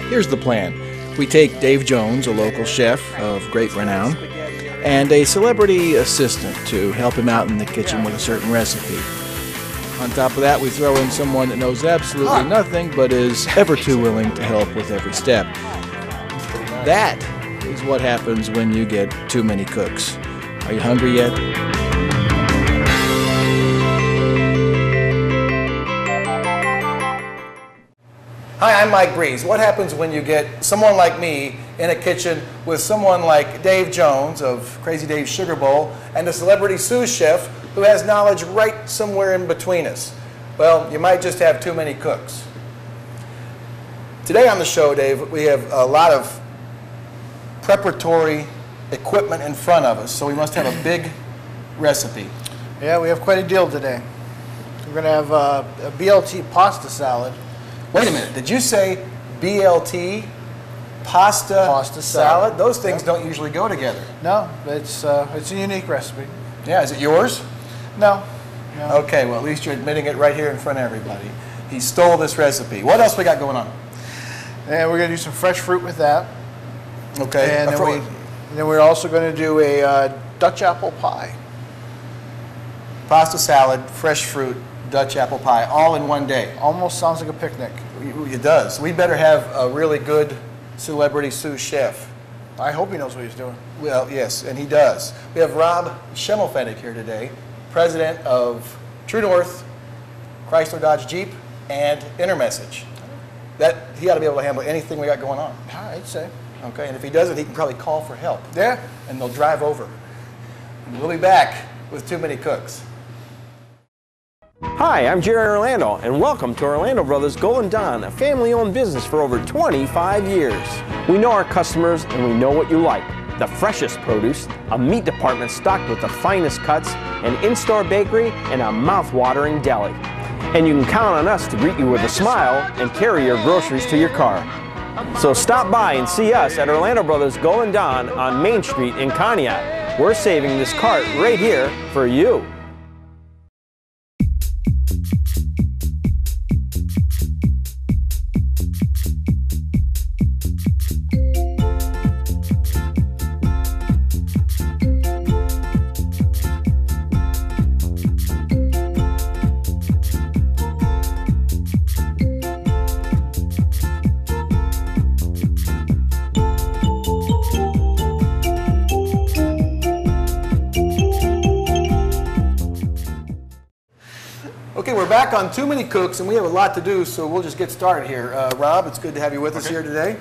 Here's the plan. We take Dave Jones, a local chef of great renown, and a celebrity assistant to help him out in the kitchen with a certain recipe. On top of that, we throw in someone that knows absolutely nothing but is ever too willing to help with every step. That is what happens when you get too many cooks. Are you hungry yet? Hi, I'm Mike Breeze. What happens when you get someone like me in a kitchen with someone like Dave Jones of Crazy Dave's Sugar Bowl and a celebrity sous chef who has knowledge right somewhere in between us? Well, you might just have too many cooks. Today on the show, Dave, we have a lot of preparatory equipment in front of us, so we must have a big recipe. Yeah, we have quite a deal today. We're going to have a BLT pasta salad. Wait a minute, did you say BLT, pasta salad? Those things don't usually go together. No, it's a unique recipe. Yeah, is it yours? No. Okay, well at least you're admitting it right here in front of everybody. He stole this recipe. What else we got going on? And we're going to do some fresh fruit with that. Okay. And then we're also going to do a Dutch apple pie. Pasta salad, fresh fruit, Dutch apple pie, all in one day. Almost sounds like a picnic. It does. We better have a really good celebrity sous chef. I hope he knows what he's doing. Well, yes, and he does. We have Rob Schimmelpfennig here today, president of True North, Chrysler Dodge Jeep, and Intermessage. He ought to be able to handle anything we got going on. I'd say. Okay, and if he doesn't, he can probably call for help. Yeah. And they'll drive over. And we'll be back with Too Many Cooks. Hi, I'm Jerry Orlando, and welcome to Orlando Brothers Golden Dawn, a family-owned business for over 25 years. We know our customers, and we know what you like. The freshest produce, a meat department stocked with the finest cuts, an in-store bakery, and a mouth-watering deli. And you can count on us to greet you with a smile and carry your groceries to your car. So stop by and see us at Orlando Brothers Golden Dawn on Main Street in Conneaut. We're saving this cart right here for you. Okay, we're back on Too Many Cooks, and we have a lot to do, so we'll just get started here. Rob, it's good to have you with us here today.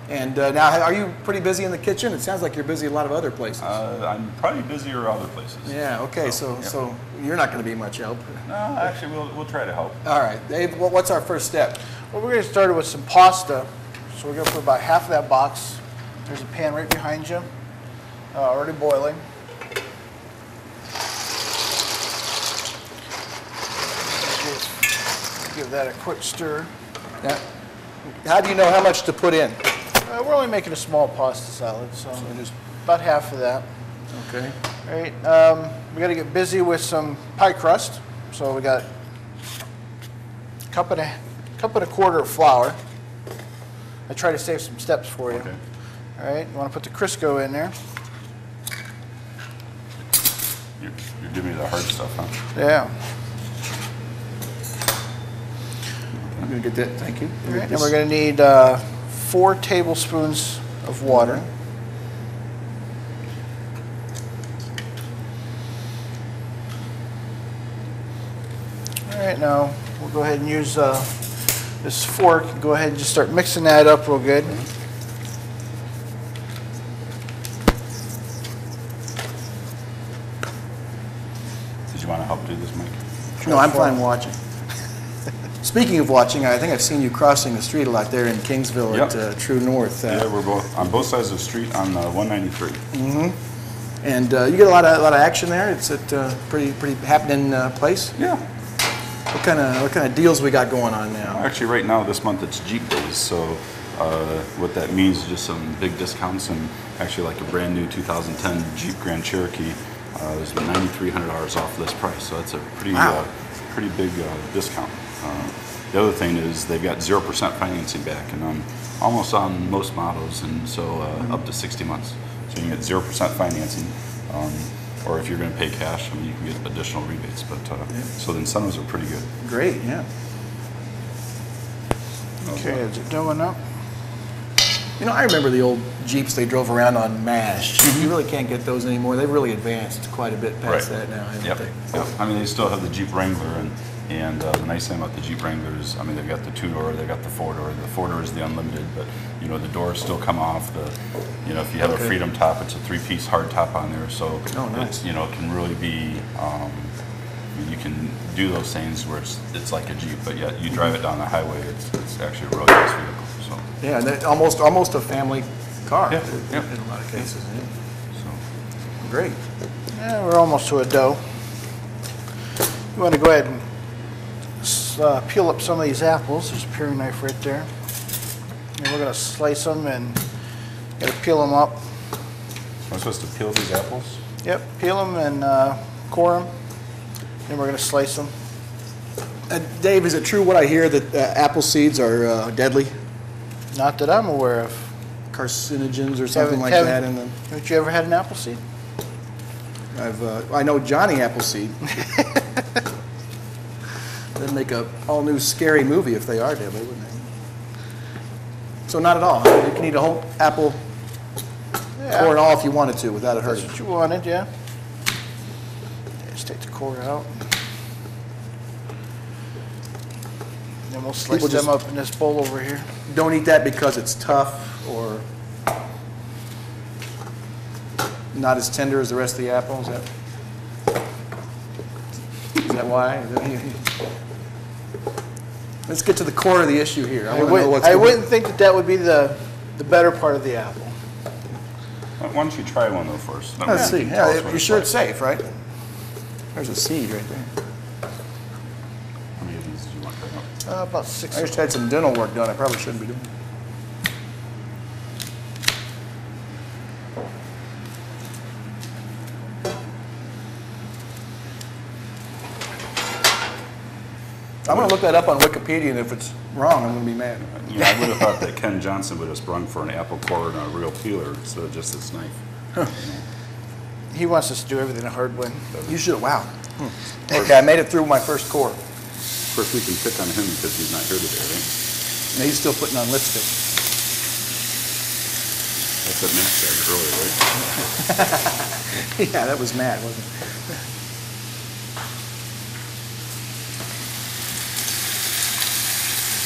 And now, are you pretty busy in the kitchen? It sounds like you're busy in a lot of other places. I'm probably busier other places. Yeah, okay, so you're not going to be much help. No, actually, we'll try to help. All right, Dave, what's our first step? Well, we're going to start with some pasta. So we're going to put about half of that box. There's a pan right behind you, already boiling. Give that a quick stir. Yeah. How do you know how much to put in? We're only making a small pasta salad, so just about half of that. Okay. All right. We got to get busy with some pie crust. So we got a cup and a quarter of flour. I try to save some steps for you. Okay. All right. You want to put the Crisco in there. You're giving me the hard stuff, huh? Yeah. I'm going to get that, thank you. All right. And we're going to need 4 tablespoons of water. All right, now we'll go ahead and use this fork and go ahead and just start mixing that up real good. Did you want to help do this, Mike? No, I'm fine watching. Speaking of watching, I think I've seen you crossing the street a lot there in Kingsville at True North. Yeah, we're both on both sides of the street on 193. Mm-hmm. And you get a lot of action there. It's a pretty happening place. Yeah. What kind of deals we got going on now? Actually, right now this month it's Jeep Days, so what that means is just some big discounts, and actually like a brand new 2010 Jeep Grand Cherokee is $9,300 off list price. So that's a pretty big discount. the other thing is they've got 0% financing back, and almost on most models, and so up to 60 months. So you can get 0% financing, or if you're going to pay cash, I mean, you can get additional rebates. But so the incentives are pretty good. Great, yeah. Okay, is it doing up? You know, I remember the old Jeeps they drove around on MASH. You really can't get those anymore. They've really advanced quite a bit past that now, haven't they? Yep. I mean, they still have the Jeep Wrangler, and the nice thing about the Jeep Wrangler is, I mean, they've got the 2-door, they've got the 4-door. The 4-door is the unlimited, but you know, the doors still come off. You know, if you have a Freedom top, it's a 3-piece hard top on there, so it's, you know, it can really be. You can do those things where it's like a Jeep, but yet you drive it down the highway, it's actually a really nice vehicle. So. Yeah, and they're almost a family car in a lot of cases. Yeah. So. Great. Yeah, we're almost to a dough. You want to go ahead and peel up some of these apples. There's a paring knife right there. And we're going to slice them and got to peel them up. Am I supposed to peel these apples? Yep, peel them and core them. Then we're going to slice them. Dave, is it true what I hear that apple seeds are deadly? Not that I'm aware of. Carcinogens or something like that in them? Haven't you ever had an apple seed? I know Johnny Appleseed. They'd make a all new scary movie if they are deadly, wouldn't they? So not at all. You can eat a whole apple, core and all if you wanted to without it hurting. That's what you wanted, yeah. Just take the core out. Then we'll slice them up in this bowl over here. Don't eat that because it's tough or not as tender as the rest of the apple. Is that why? Let's get to the core of the issue here. I wouldn't think that would be the better part of the apple. Why don't you try one though first? Let's see. Yeah, you're sure it's safe, right? There's a seed right there. How many of these do you want to pick up? About 6. I just had some dental work done. I probably shouldn't be doing it. I'm going to look that up on Wikipedia, and if it's wrong, I'm going to be mad. You know, I would have thought that Ken Johnson would have sprung for an apple core and a real peeler instead of just this knife. Huh. He wants us to do everything the hard way. You should. Wow. Okay, I made it through my first core. Of course, we can pick on him because he's not here today, right? And he's still putting on lipstick. That's what Matt said earlier, right? Yeah, that was Matt, wasn't it?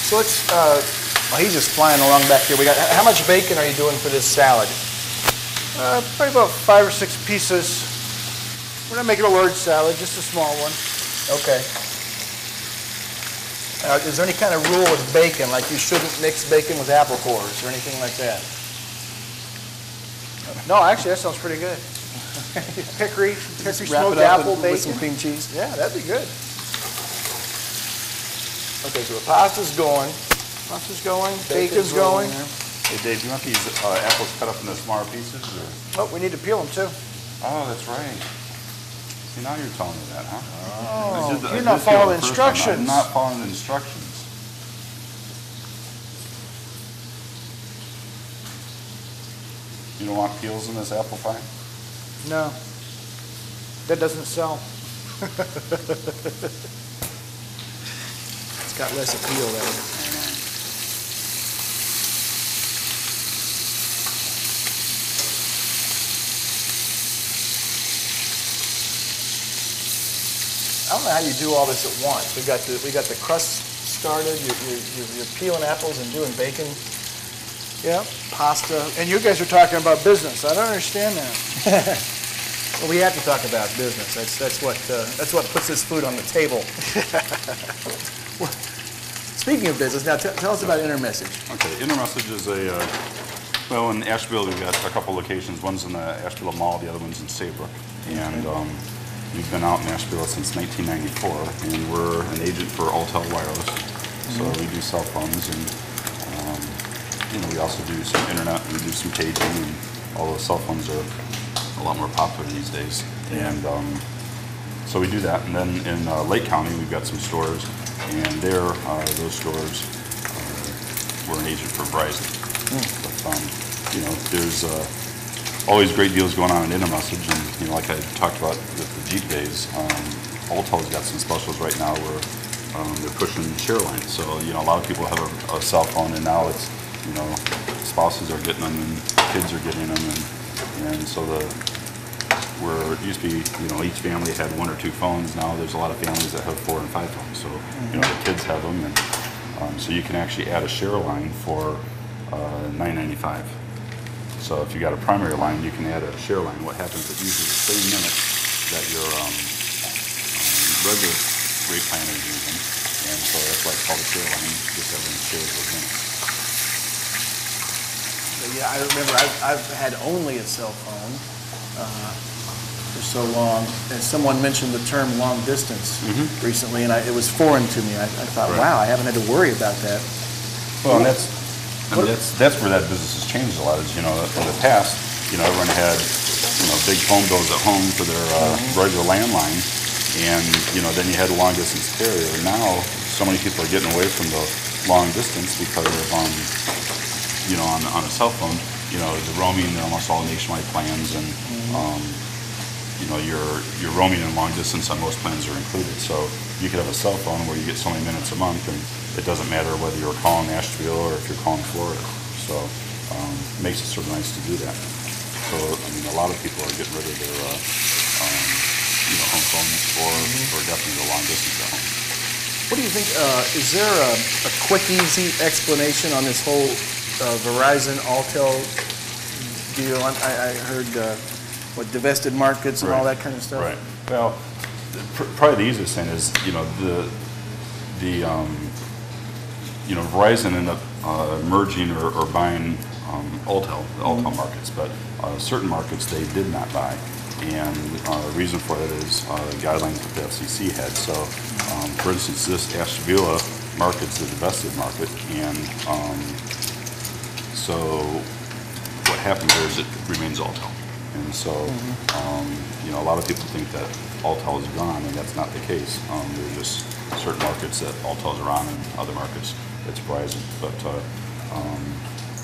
So let's, he's just flying along back here. How much bacon are you doing for this salad? Probably about 5 or 6 pieces. We're not making a large salad, just a small one. Okay. Is there any kind of rule with bacon, like you shouldn't mix bacon with apple cores or anything like that? No, actually, that sounds pretty good. Hickory smoked apple bacon. With some cream cheese? Yeah, that'd be good. Okay, so the pasta's going. Pasta's going, bacon's going. Hey, Dave, do you want these apples cut up into smaller pieces? Or? Oh, we need to peel them, too. Oh, that's right. See, now you're telling me that, huh? Oh, you're not following instructions. I'm not following the instructions. You don't want peels in this apple pie? No. That doesn't sell. It's got less appeal there. I don't know how you do all this at once. We got the crust started. You're peeling apples and doing bacon. Yeah. Pasta. And you guys are talking about business. I don't understand that. Well, we have to talk about business. That's what puts this food on the table. Speaking of business, now tell us about Intermessage. Okay, Intermessage is well, in Asheville we've got a couple locations. One's in the Asheville Mall, the other one's in Saybrook. And we've been out in Asheville since 1994, and we're an agent for Alltel Wireless. So we do cell phones, and we also do some internet, and we do some paging, and all those cell phones are a lot more popular these days. And So we do that, and then in Lake County we've got some stores, and there those stores we're an agent for Verizon. But, you know, there's always great deals going on in InterMessage, and you know, like I talked about with the Jeep days, Alltel's got some specials right now where they're pushing share lines. So you know, a lot of people have a cell phone, and now it's, you know, spouses are getting them and kids are getting them, and so where it used to be, you know, each family had 1 or 2 phones. Now there's a lot of families that have 4 and 5 phones. So you know, the kids have them, and so you can actually add a share line for $9.95. So if you got a primary line, you can add a share line. What happens is it uses the same minutes that your regular rate plan is using, and so that's why it's called a share line. Just everyone shares those minutes. Yeah, I remember I've had only a cell phone for so long, and someone mentioned the term long distance recently, and it was foreign to me. I thought, wow, I haven't had to worry about that. Well, and that's where that business has changed a lot. Is, you know, in the past, you know, everyone had, you know, big phone bills at home for their regular landline, and you know, then you had a long distance carrier. Now, so many people are getting away from the long distance because of you know, on a cell phone, you know, the roaming, they're almost all nationwide plans, and you know, your roaming and long distance on most plans are included. So you could have a cell phone where you get so many minutes a month, and it doesn't matter whether you're calling Asheville or if you're calling Florida. So it makes it sort of nice to do that. So I mean, a lot of people are getting rid of their you know, home phones or definitely the long distance at home. What do you think? Is there a quick, easy explanation on this whole Verizon Alltel deal? I heard what divested markets and all that kind of stuff. Right. Well, probably the easiest thing is, you know, you know, Verizon ended up merging or buying Alltel, the Alltel markets, but certain markets they did not buy. And the reason for that is guidelines that the FCC had. So, for instance, this Asheville market's the divested market, and so what happens there is it remains Alltel. And so, you know, a lot of people think that Alltel is gone, and that's not the case. There's just certain markets that Alltel's are on, and other markets it's Verizon. But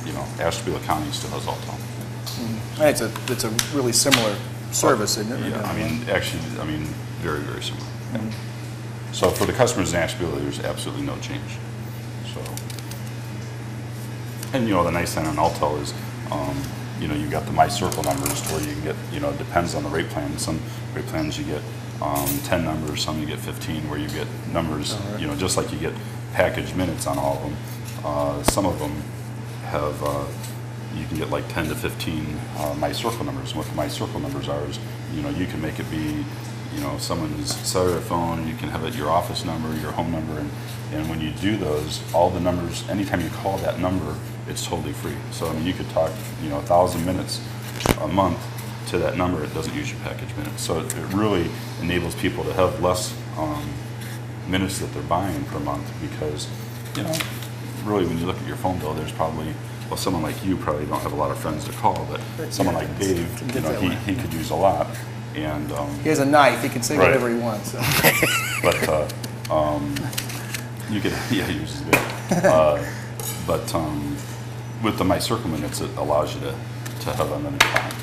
you know, Asheville County still has Alltel. It's a really similar service, isn't it? Yeah, I mean, actually, I mean, very, very similar. Yeah. So for the customers in Asheville, there's absolutely no change. So, and you know, the nice thing on Alltel is, you know, you've got the My Circle numbers where you can get, you know, it depends on the rate plan. Some rate plans you get 10 numbers, some you get 15, where you get numbers, you know, just like you get packaged minutes on all of them. Some of them have, you can get like 10 to 15 My Circle numbers. And what the My Circle numbers are is, you know, you can make it be, you know, someone's cellular phone, you can have it your office number, your home number, and when you do those, all the numbers, anytime you call that number, it's totally free. So, I mean, you could talk, you know, 1,000 minutes a month to that number. It doesn't use your package minutes. So it really enables people to have less minutes that they're buying per month, because, you know, really when you look at your phone bill, there's probably, well, someone like you probably don't have a lot of friends to call, but someone like Dave, you know, he could use a lot. And he has a knife. He can say whatever he wants. So. But you could, yeah, he uses it. But with the My Circle minutes, it allows you to have unlimited time.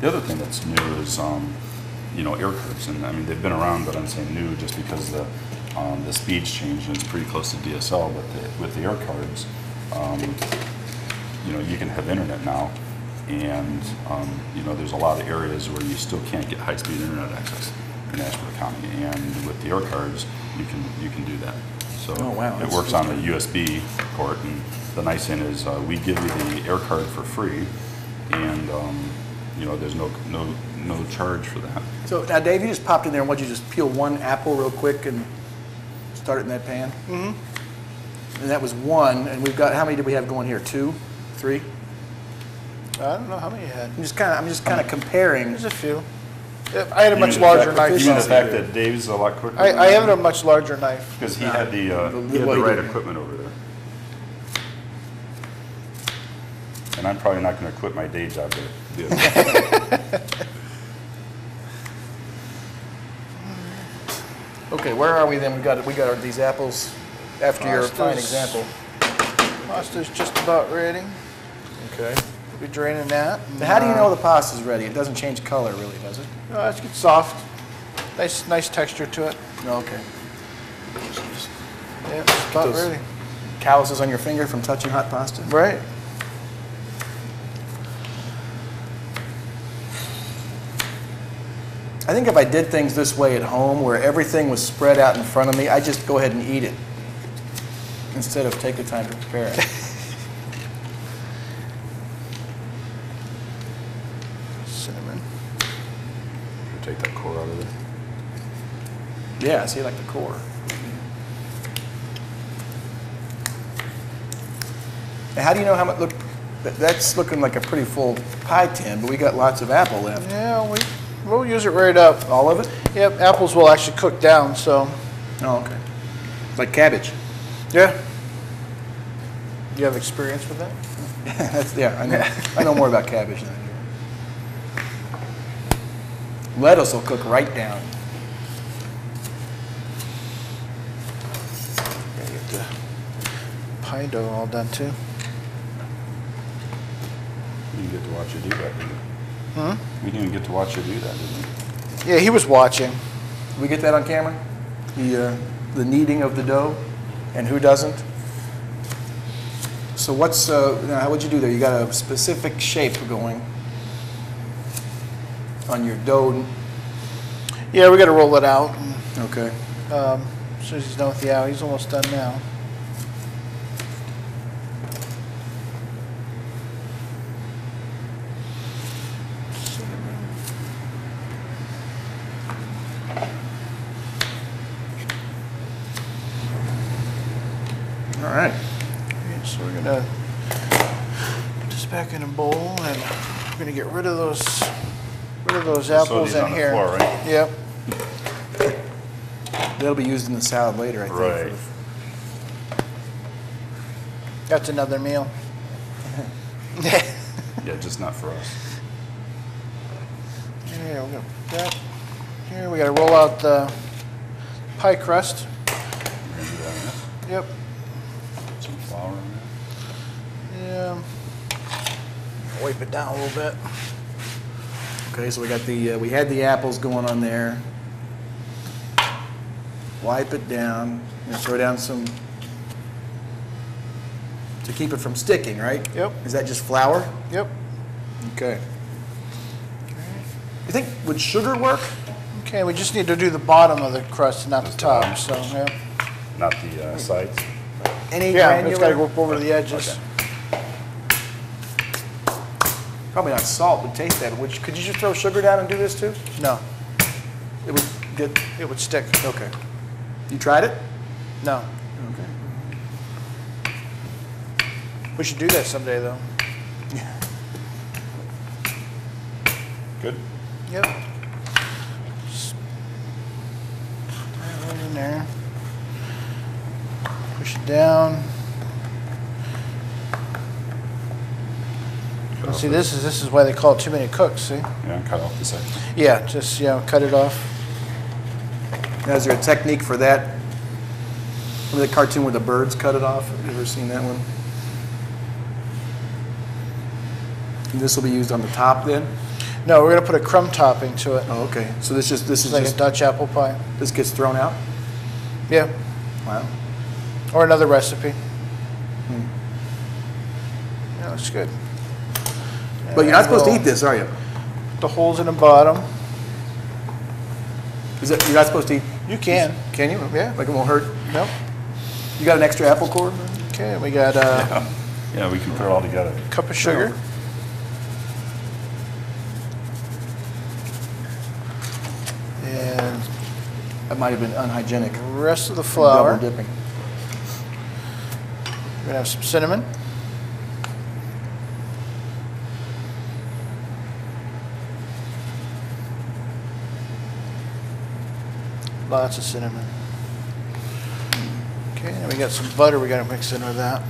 The other thing that's new is, you know, air cards, and I mean they've been around, but I'm saying new just because the speeds changed and it's pretty close to DSL. But with the air cards, you know, you can have internet now. And you know, there's a lot of areas where you still can't get high-speed internet access in Asheville County, and with the air cards, you can do that. So it works on a USB port, and the nice thing is we give you the air card for free, and you know, there's no charge for that. So now, Dave, you just popped in there, and what'd you just peel one apple real quick and start it in that pan? Mm-hmm. And that was one, and we've got, how many did we have going here? 2, 3? I don't know how many you had. I'm just kind of comparing. There's a few. I had a much larger knife. Even the fact that Dave's a lot quicker. I have a much larger knife. Because he had the right equipment over there. And I'm probably not going to quit my day job to do it. Okay, where are we then? We got these apples after your fine Pasta's- example. Pasta's just about ready. Okay. We'll be draining that. Now, how do you know the pasta's ready? It doesn't change color, really, does it? It's get soft. Nice texture to it. No. Okay. Yeah, it's about Those- ready. Calluses on your finger from touching hot pasta. Right. I think if I did things this way at home, where everything was spread out in front of me, I'd just go ahead and eat it instead of take the time to prepare it. Cinnamon. Take that core out of it. Yeah, I see, like the core. Now, how do you know how much? Look, that's looking like a pretty full pie tin, but we got lots of apple left. Yeah, we'll use it right up. All of it? Yep, apples will actually cook down, so. Oh, okay. Like cabbage. Yeah. You have experience with that? I know more about cabbage than I do. Lettuce will cook right down. Gotta get the pie dough all done too. You didn't get to watch you do that, did you? We didn't even get to watch you do that, did we? Yeah, he was watching. Did we get that on camera? The kneading of the dough, and who doesn't? So what's now, how would you do there? You got a specific shape going on your dough. Yeah, we got to roll it out. Okay. As soon as he's done with the out, he's almost done now. All right. Okay, so we're gonna put this back in a bowl, and we're gonna get rid of those apples these in on the here. floor, right? Yep. That'll be used in the salad later, I think. Right. That's another meal. Yeah, just not for us. Yeah, we're gonna put that here. We gotta roll out the pie crust. We're gonna do that, yeah? Yep. Some flour in there. Yeah. Wipe it down a little bit. Okay, so we got we had the apples going on there. Wipe it down. And throw down some to keep it from sticking, right? Yep. Is that just flour? Yep. Okay. You think would sugar work? Okay, we just need to do the bottom of the crust, not the Just the top. bottom. So yeah. Not the sides. Any Yeah, granular? it's got to go up over the edges. Okay. Probably not salt would taste that. Could you just throw sugar down and do this too? No, It would get. it would stick. Okay. You tried it? No. Okay. We should do that someday, though. Good? Yep. Just right in there. Push it down. Cut See, off this is why they call it too many cooks. See? Yeah, cut off the sides. Yeah, just cut it off. Now, is there a technique for that? Remember the cartoon where the birds cut it off? Have you ever seen that one? And this will be used on the top then? No, we're gonna put a crumb topping to it. Oh, okay. So this is It's like a Dutch apple pie. this gets thrown out? Yeah, Wow. or another recipe. Yeah, that's good. But you're not supposed to we'll eat this, are you? put the holes in the bottom. Is it? You're not supposed to eat? You can. Can you? Yeah. Like it won't hurt? Nope. You got an extra apple core? Okay, we got a Yeah, we can put it all together. cup of sugar. And That might have been unhygienic. the rest of the flour. Double dipping. We're gonna have some cinnamon. Lots of cinnamon. Okay, and we got some butter we gotta mix in with that.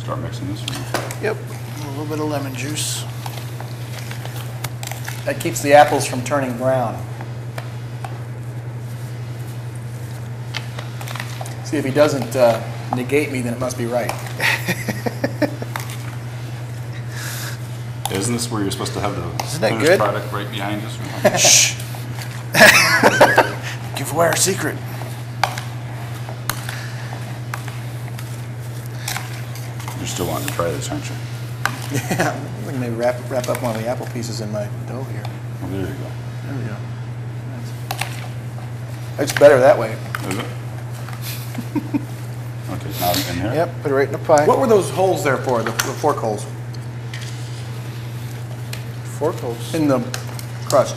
Start mixing this. Yep, a little bit of lemon juice. That keeps the apples from turning brown. See, if he doesn't negate me, then it must be right. Isn't this where you're supposed to have the Isn't that finished good? product right behind us? Shh. Give away our secret. You're still wanting to try this, aren't you? Yeah, I'm gonna maybe wrap up one of the apple pieces in my dough here. Well, there you go. There we go. It's better that way. Is it? Okay, now in here? Yep, put it right in the pie. What were those holes there for, the fork holes? Fork holes. In the crust.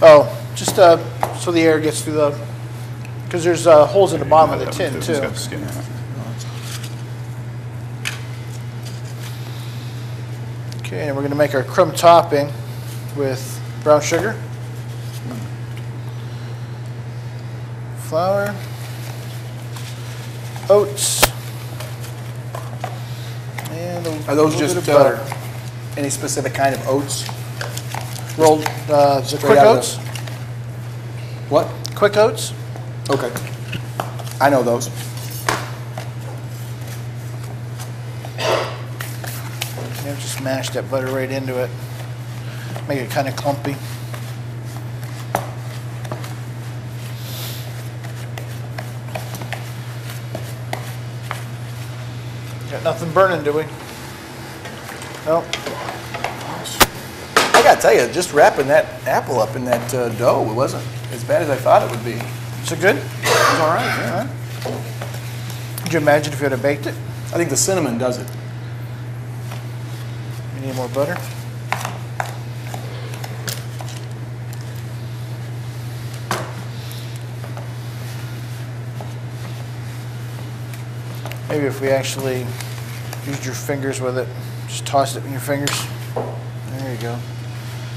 Oh, just so the air gets through the, because there's holes in the bottom of the tin It's too. got the skin in it. Okay, and we're going to make our crumb topping with brown sugar, flour, oats, and Are those little just bit of butter. any specific kind of oats? Rolled the Straight quick out of oats. What? Quick oats. Okay. I know those. Yeah, just mash that butter right into it. Make it kind of clumpy. Got nothing burning, do we? Nope. I gotta tell you, just wrapping that apple up in that dough, it wasn't as bad as I thought it would be. Is it good? It was all right, yeah. Could you imagine if you had baked it? I think the cinnamon does it. You need more butter? Maybe if we actually used your fingers with it, just tossed it in your fingers. There you go.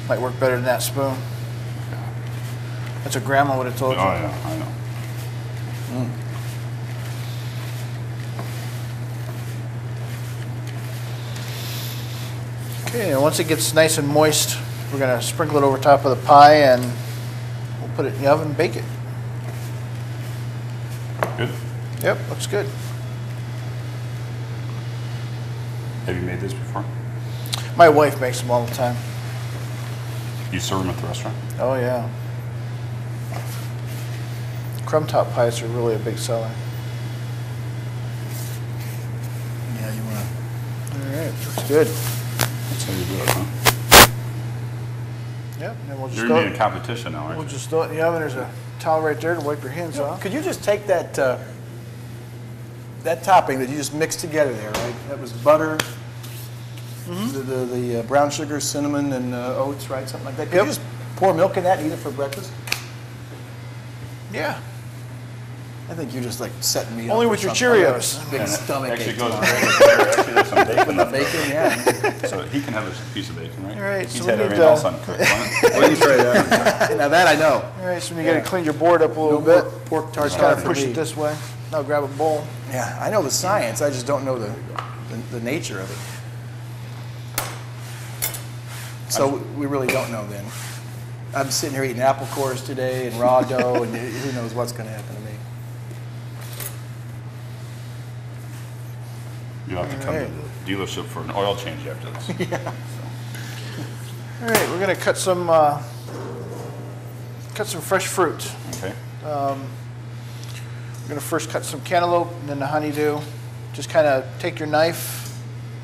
Might work better than that spoon. That's what Grandma would have Oh, told you. yeah, I know. Okay, and once it gets nice and moist, we're going to sprinkle it over top of the pie and we'll put it in the oven and bake it. Good. Yep, looks good. Have you made this before? My wife makes them all the time. You serve them at the restaurant? Oh, yeah. Crumb top pies are really a big seller. Yeah, you wanna. All right, looks good. That's how you do it, huh? Yep, and then we'll just You're throw in a it. competition now, aren't We'll you? just throw it in the oven. There's a towel right there to wipe your hands off. Could you just take that that topping that you just mixed together there, right? That was butter, the brown sugar, cinnamon, and oats, right? Something like that. Could Yep. you just pour milk in that and eat it for breakfast? Yeah. I think you're just like setting me up. Only for with your something. Cheerios. Big And it stomach actually ache goes tomorrow. actually, there's some bacon left Bacon, over. yeah. So he can have a piece of bacon, right? All right, He's so we had need, everything else uncooked. Why don't you try that? Now that I know. All right, so when you got to clean your board up a little No bit, more pork just tartare kind of for push me. it this way. Now grab a bowl. Yeah, I know the science. I just don't know the nature of it. So we really don't know then. I'm sitting here eating apple cores today and raw dough, and who knows what's going to happen to me. You'll have to come to the dealership for an oil change after this. All right, we're going to cut some fresh fruit. Okay. We're going to first cut some cantaloupe and then the honeydew. Just kind of take your knife.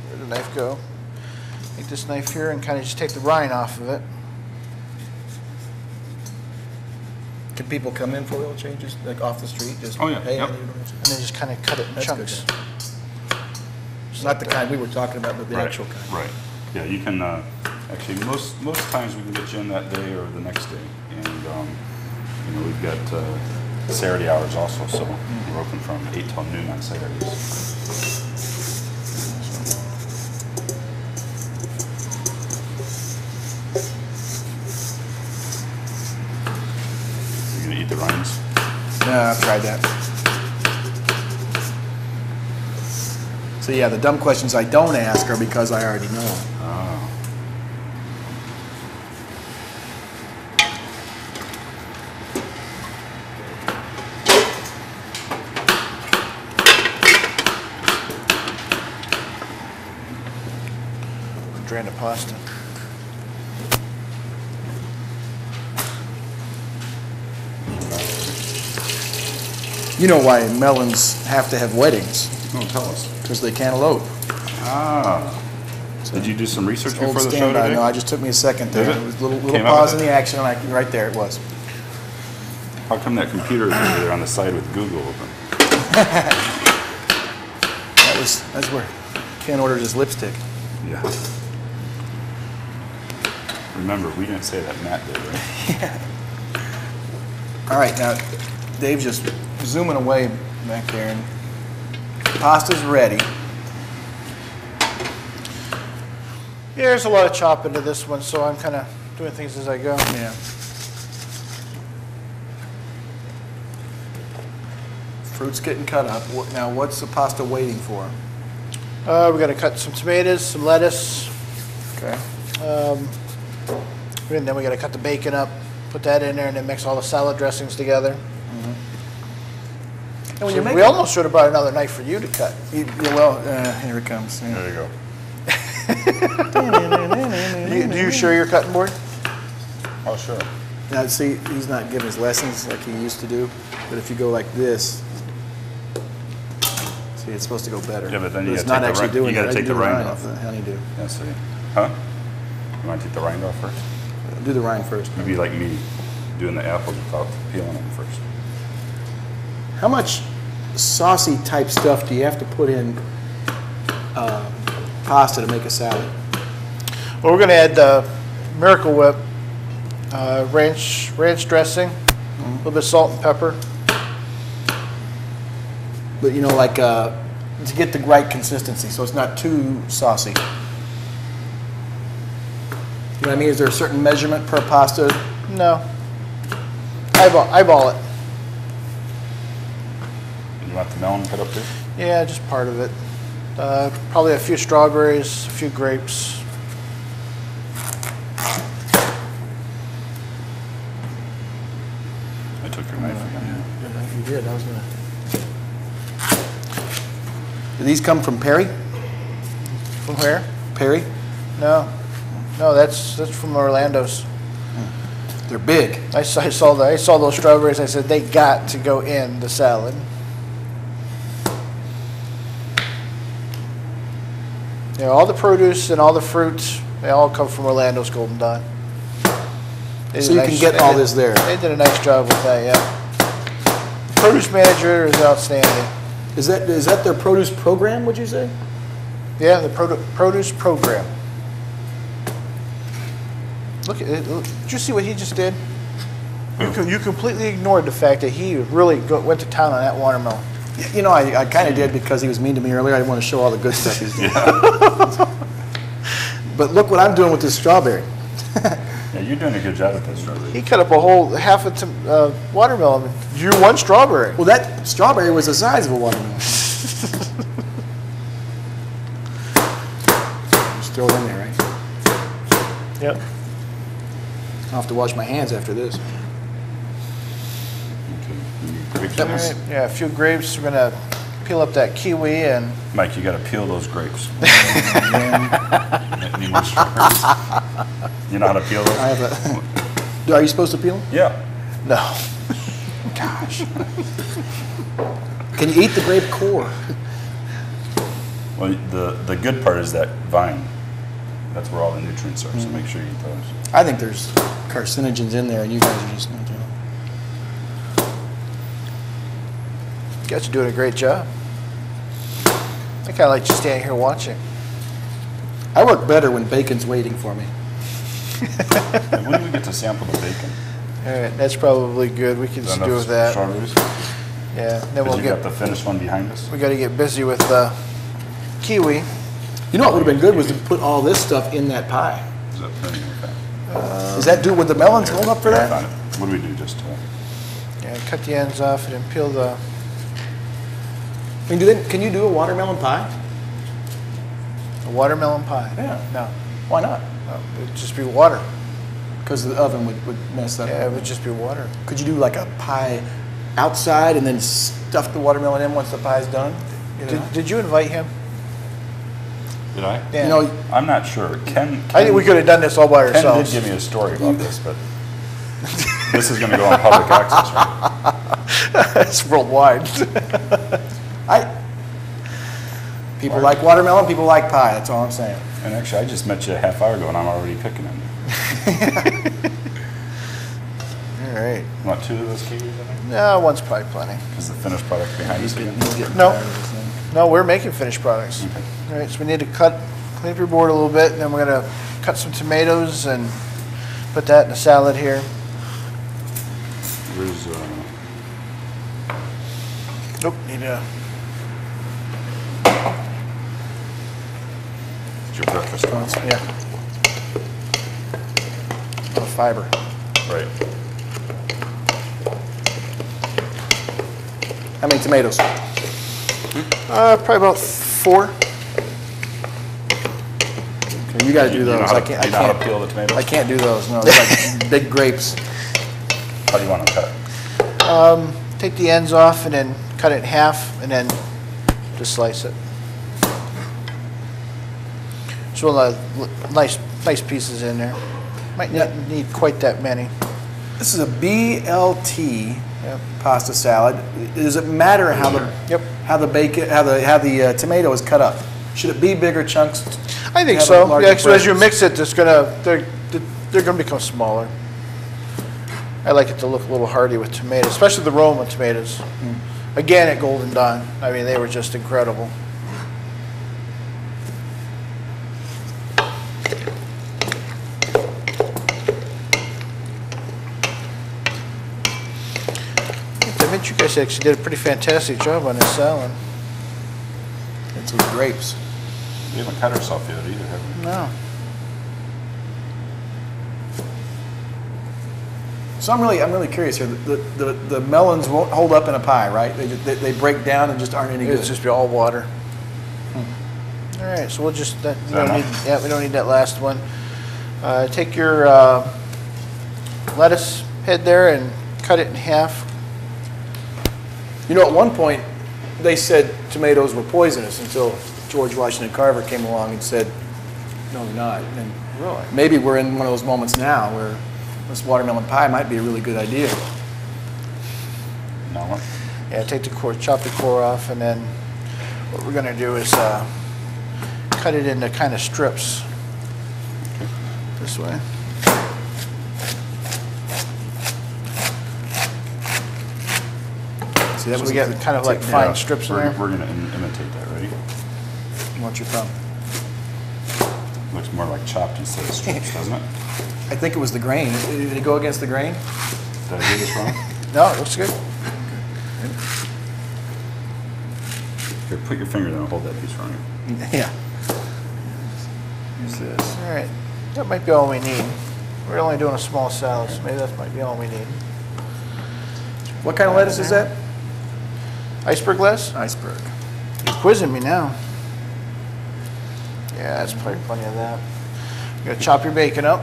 Where'd the knife go? Take this knife here and kind of just take the rind off of it. Can people come in for oil changes, like off the street? Just, Oh, yeah, hey, yep. I need an oil change? And then just kind of cut it in That's good, chunks. Not the kind we were talking about, but the Right, actual kind. Right. Yeah, you can, actually, most times we can get you in that day or the next day. And, you know, we've got Saturday hours also, so we're open from 8 till noon on Saturdays. You gonna eat the rinds? No, I've tried that. So yeah, the dumb questions I don't ask are because I already know. Oh. Drain the pasta. You know why melons have to have weddings? Oh, tell us. Because they cantaloupe. Ah. Did you do some research Old before the show standby. today? No, I just took me a second there. Did it? It was a little Came out pause in with the action, and right there it was. How come that computer is over there on the side with Google open? That's where Ken ordered his lipstick. Yeah. Remember, we didn't say that, Matt did, right? All right, now Dave's just zooming away back there, and pasta's ready. Yeah, there's a lot of chop into this one, so I'm kind of doing things as I go. Yeah. Fruit's getting cut up. Now, what's the pasta waiting for? We're going to cut some tomatoes, some lettuce, Okay. and then we're going to cut the bacon up, put that in there, and then mix all the salad dressings together. And when you're We making, almost should have brought another knife for you to cut. here it comes. Yeah. There you go. Do you share your cutting board? Oh, sure. Now, see, he's not giving his lessons like he used to do, but if you go like this, see, it's supposed to go better. Yeah, but then you it's gotta not take the actually rind- doing you gotta it. take the rind off the honeydew. Yeah, see. Huh? You want to take the rind off first? Do the rind first. You'd be like me, doing the apples without peeling them first. How much saucy type stuff do you have to put in pasta to make a salad? Well, we're going to add Miracle Whip, ranch dressing, a little bit of salt and pepper. But you know, like to get the right consistency, so it's not too saucy. You know what I mean? Is there a certain measurement per pasta? No. Eyeball it. You want the melon cut up too? Yeah, just part of it. Probably a few strawberries, a few grapes. I took your knife again. You did. I was gonna. Do these come from Perry? From where? Perry? No, that's from Orlando's. They're big. I saw those strawberries. I said they got to go in the salad. Yeah, all the produce and all the fruit, they all come from Orlando's Golden Dawn. So you can get all this there. They did a nice job with that, yeah. The produce manager is outstanding. Is that their produce program, would you say? Yeah, the produce program. Look at it. Did you see what he just did? You completely ignored the fact that he really went to town on that watermelon. You know, I kind of did because he was mean to me earlier. I didn't want to show all the good stuff he's doing. But look what I'm doing with this strawberry. Yeah, you're doing a good job with that strawberry. He cut up a whole half a watermelon. You one strawberry. Well, that strawberry was the size of a watermelon. Just throw it in there, right? Yep. I'll have to wash my hands after this. Okay. You need grapes All on this? right, yeah, a few grapes. We're gonna peel up that kiwi and Mike, you got to peel those grapes. Any more strawberries? You know how to peel those? I have a. Are you supposed to peel them? Yeah. no. Gosh. Can you eat the grape core? Well, the good part is that vine. That's where all the nutrients are, so make sure you eat those. I think there's carcinogens in there, and you guys are just not doing it. You guys are doing a great job. I kind of like just standing here watching. I work better when bacon's waiting for me. And when do we get to sample the bacon? All right, that's probably good. We can Is just that do enough with that. strawberries? Yeah, then Because we'll you got the finished one behind us? we got to get busy with the kiwi. You know what would have been good was to put all this stuff in that pie. Is that plenty? Okay. Does that do with the melons hold up for I that? found it. What do we do? Just Yeah, cut the ends off and then peel the. I mean, can you do a watermelon pie? A watermelon pie? Yeah. No. Why not? It'd just be water. Because the oven would mess that Yeah, up. it would just be water. Could you do like a pie outside and then stuff the watermelon in once the pie's done? You know? Did you invite him? Did I? Yeah. You know, I'm not sure. Ken I think we could have done this all by Ken ourselves. did give me a story about this, but this is going to go on public access, right? It's worldwide. people like watermelon, people like pie. That's all I'm saying. And actually, I just met you a half hour ago, and I'm already picking them. All right. Want 2 of those kiwis, I think? No, one's probably plenty. Is the finished product behind us again? No, we're making finished products. Okay. All right, so we need to clean up your board a little bit, and then we're gonna cut some tomatoes and put that in a salad here. Where's, Nope, need a. it's your breakfast one? Yeah. No fiber. Right. How many tomatoes? Probably about 4. Okay, you got to do You know those. how I to- can't. you know how to peel the tomatoes? I can't do those. No, they're like big grapes. How do you want to cut? Take the ends off and then cut it in half, and then just slice it. So nice pieces in there. Might not need quite that many. This is a BLT Yep. pasta salad. Does it matter how the Yep. how the bacon how the tomato is cut up? Should it be bigger chunks? I think Have so. a larger Yeah, so as you presence. mix it, they're gonna become smaller. I like it to look a little hearty with tomatoes, especially the Roma tomatoes. Again, at Golden Dawn, I mean, they were just incredible. I bet you guys actually did a pretty fantastic job on this salad. It's with grapes. We haven't cut ourselves yet either, have we? No. So I'm really curious here. The melons won't hold up in a pie, right? They break down and just aren't any good. It's just be all water. All right, so we'll just, we don't need that last one. Take your lettuce head there and cut it in half. You know, at one point, they said tomatoes were poisonous until George Washington Carver came along and said, no, they're not. And Really? maybe we're in one of those moments now where this watermelon pie might be a really good idea. No one? Yeah, take the core, chop the core off, and then what we're gonna do is cut it into kind of strips. This way. See, that So was we get kind of like fine strips in there. We're going to imitate that, ready? What's your thumb? Looks more like chopped instead of strips, doesn't it? I think it was the grain. Did it go against the grain? Did I do this wrong? No, it looks good. Here, put your finger down and hold that piece wrong. Yeah. Use this. All right, that might be all we need. We're only doing a small salad, so maybe that might be all we need. What kind of lettuce is that? Iceberg lettuce? Iceberg. You're quizzing me now. Yeah, that's probably plenty of that. You're gonna chop your bacon up.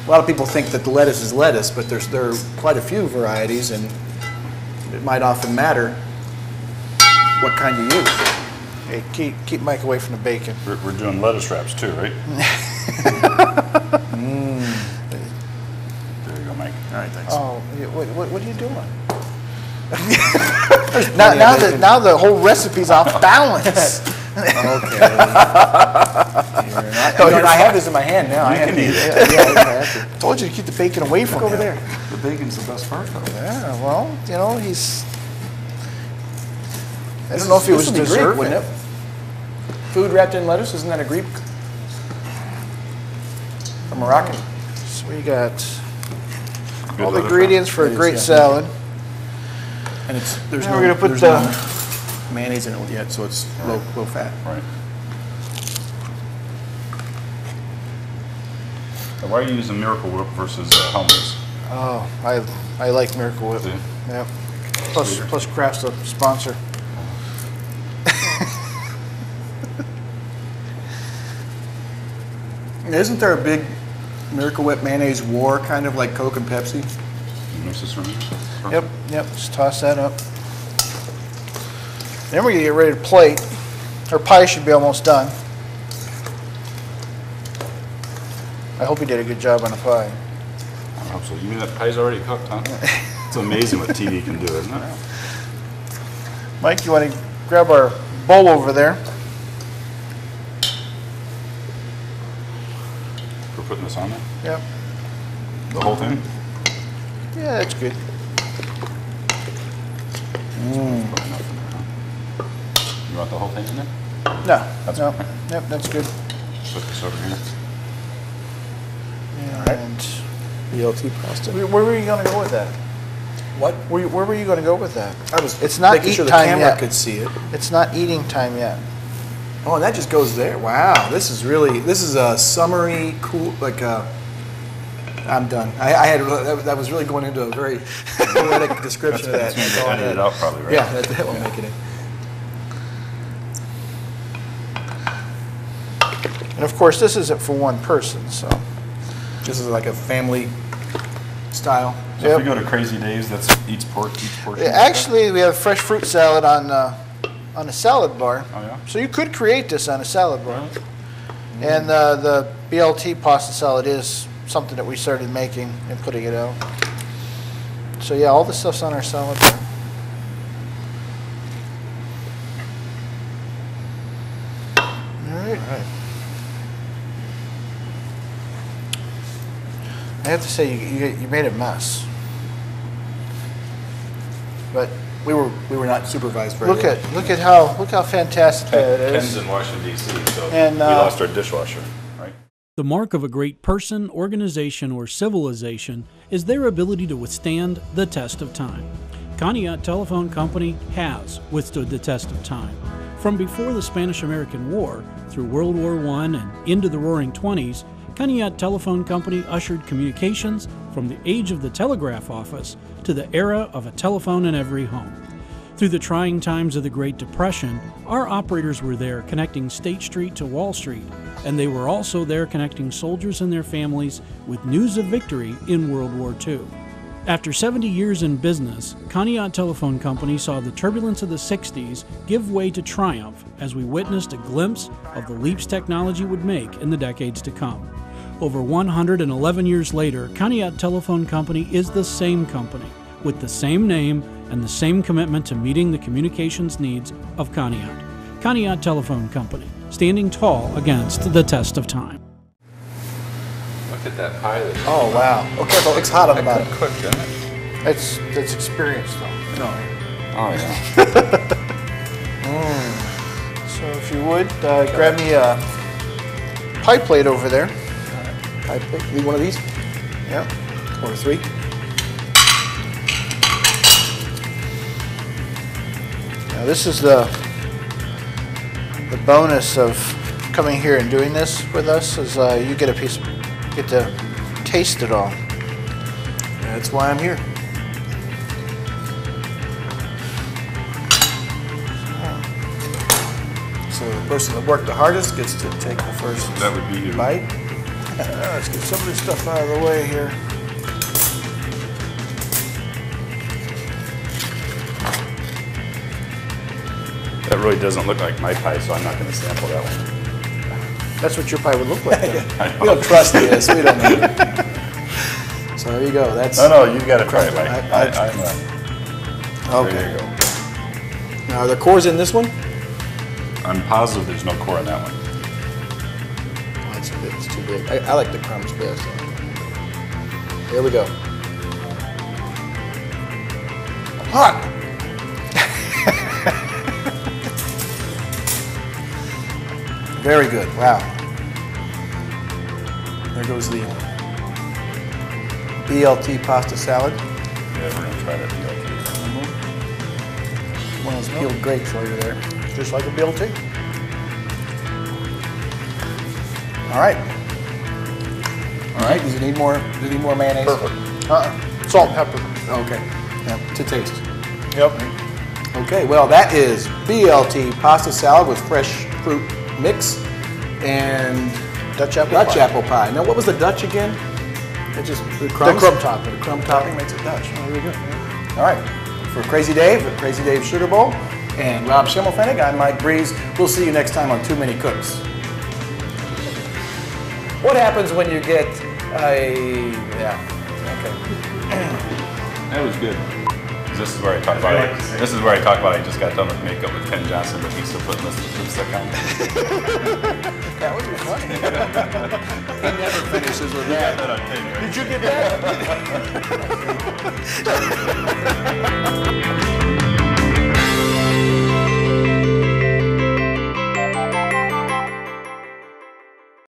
A lot of people think that the lettuce is lettuce, but there are quite a few varieties, and it might often matter what kind you use. Hey, keep Mike away from the bacon. We're doing lettuce wraps too, right? There you go, Mike. All right, thanks. Oh, what are you doing? now the whole recipe's off balance. Okay. I have this in my hand now. I You can eat it. Yeah, Told you to keep the bacon away from over him. there. The bacon's the best part, though. Yeah, well, you know, he's. I don't know if he was This would be Greek, deserving. wouldn't it? Food wrapped in lettuce, isn't that a Greek? Or Moroccan? So we got Good all the lettuce ingredients for a It is, great yeah. salad. And there's Now we're gonna put there's the- no mayonnaise in it yet, so it's low fat. Right. Now, why are you using Miracle Whip versus Hellmann's? Oh, I like Miracle Whip. Do you? Yep. Plus Kraft's a sponsor. Isn't there a big Miracle Whip mayonnaise war, kind of like Coke and Pepsi? Yep, just toss that up. Then we're going to get ready to plate. Our pie should be almost done. I hope he did a good job on the pie. I hope so. You mean that pie's already cooked, huh? It's amazing what TV can do, isn't it? Mike, you want to grab our bowl over there? We're putting this on there? Yep. The whole thing? Yeah, that's good. Put enough in there, huh? You want the whole thing in there? No, That's no. okay. Yep, that's good. Put this over here. And BLT pasta. where were you going to go with that? What? Where were you going to go with that? I was It's not making eat sure the time camera yet. could see it. It's not eating time yet. Oh, and that just goes there. Wow, this is a summery, cool, like I'm done. I had, that was really going into a very poetic description of that. That's going to edit it out probably, right? Yeah, that will make it in. And of course, this isn't for one person, so. This is like a family style. So if we go to Crazy Dave's, that's each portion? Actually, we have fresh fruit salad on a salad bar. Oh, yeah? So you could create this on a salad bar. And the BLT pasta salad is something that we started making and putting it out. So yeah, all the stuff's on our salad bar. All right. I have to say, you made a mess. But We were not supervised very look well. at how fantastic that Ken's is. in Washington, D.C., so And, we lost our dishwasher, right? The mark of a great person, organization, or civilization is their ability to withstand the test of time. Conneaut Telephone Company has withstood the test of time. From before the Spanish-American War through World War I and into the Roaring '20s, Conneaut Telephone Company ushered communications from the age of the telegraph office to the era of a telephone in every home. Through the trying times of the Great Depression, our operators were there connecting State Street to Wall Street, and they were also there connecting soldiers and their families with news of victory in World War II. After 70 years in business, Conneaut Telephone Company saw the turbulence of the 60s give way to triumph as we witnessed a glimpse of the leaps technology would make in the decades to come. Over 111 years later, Conneaut Telephone Company is the same company, with the same name and the same commitment to meeting the communications needs of Conneaut. Conneaut Telephone Company, standing tall against the test of time. Look at that pie that Oh, wow. Okay, well, it's hot on the bottom. cooked, didn't it? That's experience though. No. Oh, yeah. So if you would, grab me a pie plate over there. I pick. Need one of these? Yep. Or three? Now this is the bonus of coming here and doing this with us is you get to taste it all. That's why I'm here. So the person that worked the hardest gets to take the first That would be you. bite. Let's get some of this stuff out of the way here. That really doesn't look like my pie, so I'm not going to sample that one. That's what your pie would look like. Then. We don't trust this. We don't know. So there you go. That's No, you got to try it, Mike. okay. There you go. Now are the cores in this one? I'm positive there's no core in that one. Oh, it's too big. I like the crumbs best. Here we go. Hot. Very good. Wow. There goes the BLT pasta salad. Yeah, we're going to try that BLT. One of those peeled grapes while you're there. Just like a BLT. All right. All right. Does it need more? Does it need more mayonnaise? Salt and pepper. Okay. Yeah, to taste. Yep. Okay. Well, that is BLT pasta salad with fresh fruit mix and Dutch apple Dutch pie. apple pie. Now, what was the Dutch again? It just the The crumbs? crumb topping. The crumb topping makes it Dutch. Oh, very good. All right. For Crazy Dave, the Crazy Dave Sugar Bowl, and Rob Schimmelpfennig, I'm Mike Breeze. We'll see you next time on Too Many Cooks. What happens when you get a... Yeah. Okay. That was good. This is where I talk about it. This is where I talk about I just got done with makeup with Ken Johnson, but he's still putting this lipstick on. That would be funny. He never finishes with You got that. that on tape, right? Did you get that?